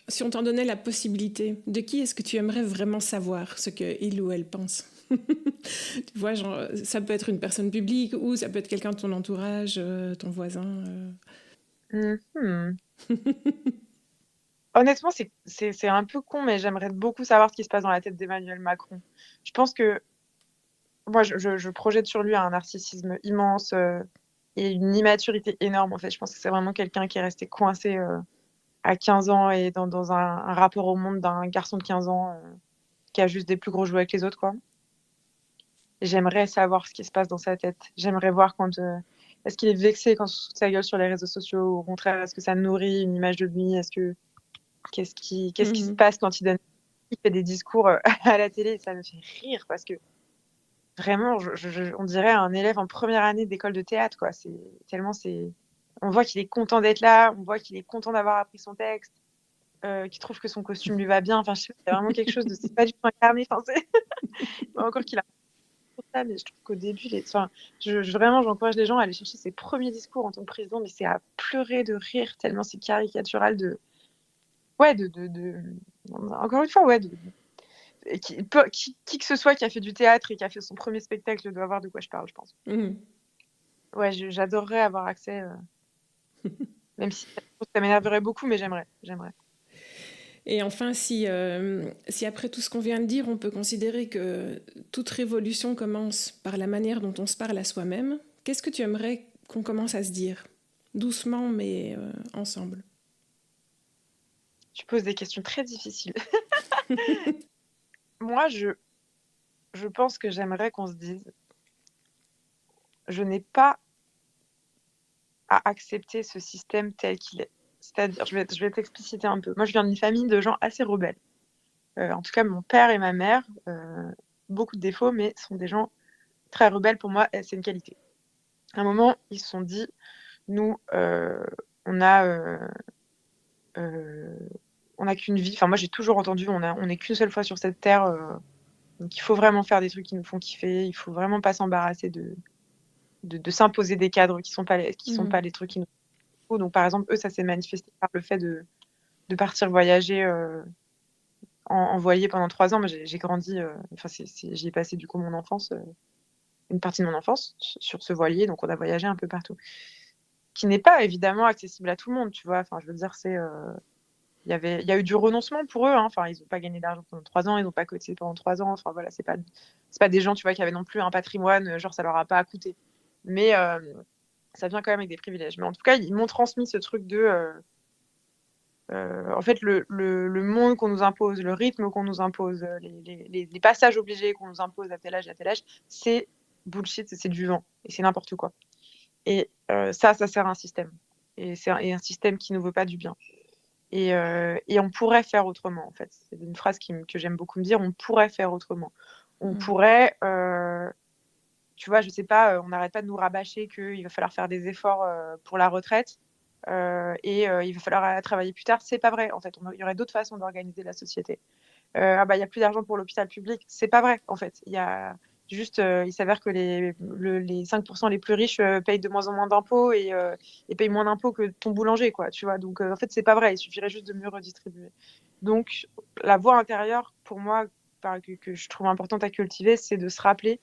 si on t'en donnait la possibilité, de qui est-ce que tu aimerais vraiment savoir ce qu'il ou elle pense? Tu vois, genre, ça peut être une personne publique ou ça peut être quelqu'un de ton entourage, ton voisin. Honnêtement, c'est un peu con, mais j'aimerais beaucoup savoir ce qui se passe dans la tête d'Emmanuel Macron. Je pense que moi, je projette sur lui un narcissisme immense et une immaturité énorme, en fait. Je pense que c'est vraiment quelqu'un qui est resté coincé à 15 ans et dans un rapport au monde d'un garçon de 15 ans qui a juste des plus gros jouets que les autres, quoi. J'aimerais savoir ce qui se passe dans sa tête. J'aimerais voir quand... est-ce qu'il est vexé quand on se fout de sa gueule sur les réseaux sociaux? Au contraire, est-ce que ça nourrit une image de lui? Qu'est-ce qui se passe quand il fait des discours à la télé? Ça me fait rire parce que vraiment, on dirait un élève en première année d'école de théâtre, quoi. C'est tellement c'est. On voit qu'il est content d'être là, on voit qu'il est content d'avoir appris son texte, qu'il trouve que son costume lui va bien. Enfin, je sais pas, c'est vraiment quelque chose de. C'est pas du tout incarné. Enfin, c'est encore qu'il a pour ça, mais je trouve qu'au début, enfin, vraiment, j'encourage les gens à aller chercher ses premiers discours en tant que président, mais c'est à pleurer de rire tellement c'est caricatural de. Ouais, encore une fois, ouais, qui que ce soit qui a fait du théâtre et qui a fait son premier spectacle doit voir de quoi je parle, je pense. Mhm. Ouais, j'adorerais avoir accès, même si ça m'énerverait beaucoup, mais j'aimerais. Et enfin, si après tout ce qu'on vient de dire, on peut considérer que toute révolution commence par la manière dont on se parle à soi-même, qu'est-ce que tu aimerais qu'on commence à se dire? Doucement, mais ensemble. Tu poses des questions très difficiles. Moi, je pense que j'aimerais qu'on se dise, je n'ai pas à accepter ce système tel qu'il est. C'est-à-dire, je vais t'expliciter un peu. Moi, je viens d'une famille de gens assez rebelles. En tout cas, mon père et ma mère, beaucoup de défauts, mais sont des gens très rebelles. Pour moi, c'est une qualité. À un moment, ils se sont dit, nous, on a, on n'a qu'une vie. Enfin, moi, j'ai toujours entendu, on n'est qu'une seule fois sur cette terre. Donc, il faut vraiment faire des trucs qui nous font kiffer. Il faut vraiment pas s'embarrasser de s'imposer des cadres qui sont pas les trucs qui nous font. Donc, par exemple, eux, ça s'est manifesté par le fait de partir voyager en voilier pendant 3 ans. Moi, j'ai grandi, enfin, j'y ai passé du coup mon enfance, une partie de mon enfance sur ce voilier. Donc, on a voyagé un peu partout. Qui n'est pas évidemment accessible à tout le monde, tu vois. Enfin, je veux dire, il y a eu du renoncement pour eux. Hein. Enfin, ils n'ont pas gagné d'argent pendant 3 ans, ils n'ont pas cotisé pendant 3 ans. Enfin, voilà, c'est pas des gens, tu vois, qui avaient non plus un patrimoine, genre, ça leur a pas coûté. Mais ça vient quand même avec des privilèges. Mais en tout cas, ils m'ont transmis ce truc de. En fait, le monde qu'on nous impose, le rythme qu'on nous impose, les passages obligés qu'on nous impose à tel âge, c'est bullshit, c'est du vent. Et c'est n'importe quoi. Et ça sert à un système. Et c'est un système qui ne veut pas du bien. Et on pourrait faire autrement, en fait. C'est une phrase que j'aime beaucoup me dire, on pourrait faire autrement. On pourrait, tu vois, je sais pas, on n'arrête pas de nous rabâcher qu'il va falloir faire des efforts pour la retraite et il va falloir travailler plus tard. C'est pas vrai, en fait. Il y aurait d'autres façons d'organiser la société. Ah bah, il n'y a plus d'argent pour l'hôpital public. C'est pas vrai, en fait. Il y a juste, il s'avère que les 5% les plus riches payent de moins en moins d'impôts et payent moins d'impôts que ton boulanger, quoi, tu vois. Donc, en fait, c'est pas vrai. Il suffirait juste de mieux redistribuer. Donc, la voie intérieure, pour moi, que je trouve importante à cultiver, c'est de se rappeler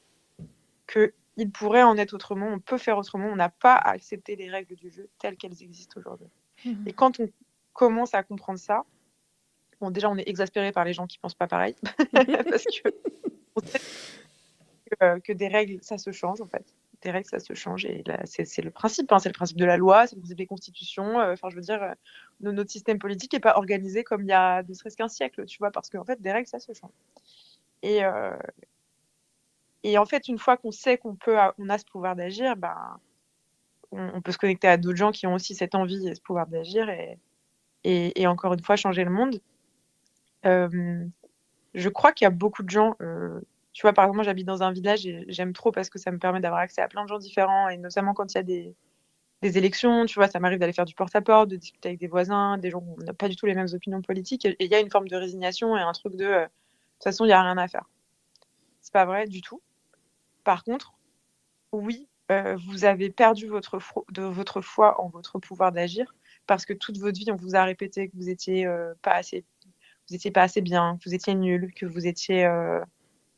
qu'il pourrait en être autrement, on peut faire autrement, on n'a pas à accepter les règles du jeu telles qu'elles existent aujourd'hui. Et quand on commence à comprendre ça, bon, déjà, on est exaspéré par les gens qui pensent pas pareil, parce que on sait que des règles, ça se change, en fait. Des règles, ça se change, et là, c'est le principe, hein, c'est le principe de la loi, c'est le principe des constitutions. Enfin, je veux dire, notre système politique n'est pas organisé comme il y a ne serait-ce qu'un siècle, tu vois, parce qu'en fait, des règles, ça se change. Et, en fait, une fois qu'on sait qu'on a ce pouvoir d'agir, ben, on peut se connecter à d'autres gens qui ont aussi cette envie et ce pouvoir d'agir, et encore une fois, changer le monde. Je crois qu'il y a beaucoup de gens, tu vois, par exemple, moi j'habite dans un village et j'aime trop parce que ça me permet d'avoir accès à plein de gens différents, et notamment quand il y a des élections, tu vois, ça m'arrive d'aller faire du porte-à-porte, de discuter avec des voisins, des gens où on n'a pas du tout les mêmes opinions politiques, et il y a une forme de résignation et un truc de toute façon, il n'y a rien à faire. C'est pas vrai du tout. Par contre, oui, vous avez perdu votre foi en votre pouvoir d'agir, parce que toute votre vie, on vous a répété que vous étiez vous étiez pas assez bien, que vous étiez nul, que vous étiez de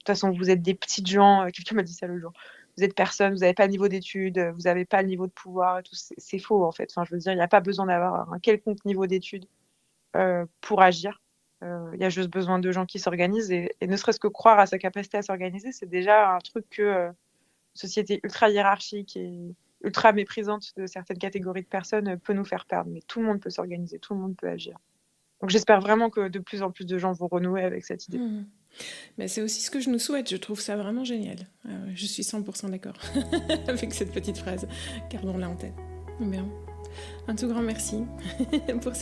toute façon, vous êtes des petites gens. Quelqu'un m'a dit ça le jour. Vous êtes personne, vous n'avez pas le niveau d'études, vous n'avez pas le niveau de pouvoir et tout. C'est faux, en fait. Enfin, je veux dire, il n'y a pas besoin d'avoir un quelconque niveau d'études pour agir. Il y a juste besoin de gens qui s'organisent. Et ne serait-ce que croire à sa capacité à s'organiser, c'est déjà un truc que une société ultra hiérarchique et ultra méprisante de certaines catégories de personnes peut nous faire perdre. Mais tout le monde peut s'organiser, tout le monde peut agir. Donc j'espère vraiment que de plus en plus de gens vont renouer avec cette idée. Mais c'est aussi ce que je nous souhaite, je trouve ça vraiment génial. Je suis 100% d'accord avec cette petite phrase, gardons-la en tête. Bien. Un tout grand merci pour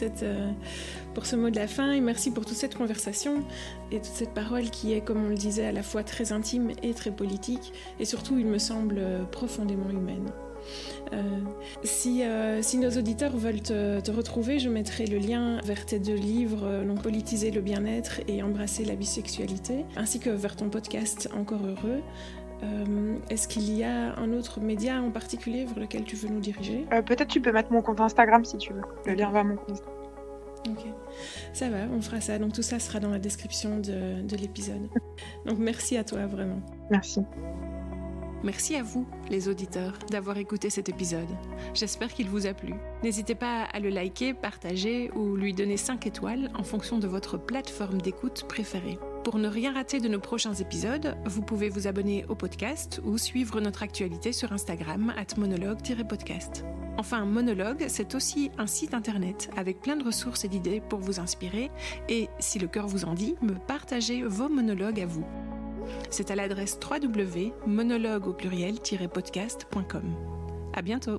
ce mot de la fin et merci pour toute cette conversation et toute cette parole qui est, comme on le disait, à la fois très intime et très politique et surtout, il me semble, profondément humaine. Si nos auditeurs veulent te retrouver, je mettrai le lien vers tes 2 livres, donc Politiser le bien-être et Embrasser la bisexualité, ainsi que vers ton podcast Encore heureux. Est-ce qu'il y a un autre média en particulier vers lequel tu veux nous diriger ? Peut-être tu peux mettre mon compte Instagram si tu veux. Le lien vers mon compte Instagram. Ok, ça va, on fera ça. Donc tout ça sera dans la description de l'épisode. Donc merci à toi vraiment. Merci. Merci à vous, les auditeurs, d'avoir écouté cet épisode. J'espère qu'il vous a plu. N'hésitez pas à le liker, partager ou lui donner 5 étoiles en fonction de votre plateforme d'écoute préférée. Pour ne rien rater de nos prochains épisodes, vous pouvez vous abonner au podcast ou suivre notre actualité sur Instagram @monologue-podcast. Enfin, Monologue, c'est aussi un site internet avec plein de ressources et d'idées pour vous inspirer et, si le cœur vous en dit, me partager vos monologues à vous. C'est à l'adresse www.monologue-podcast.com. À bientôt.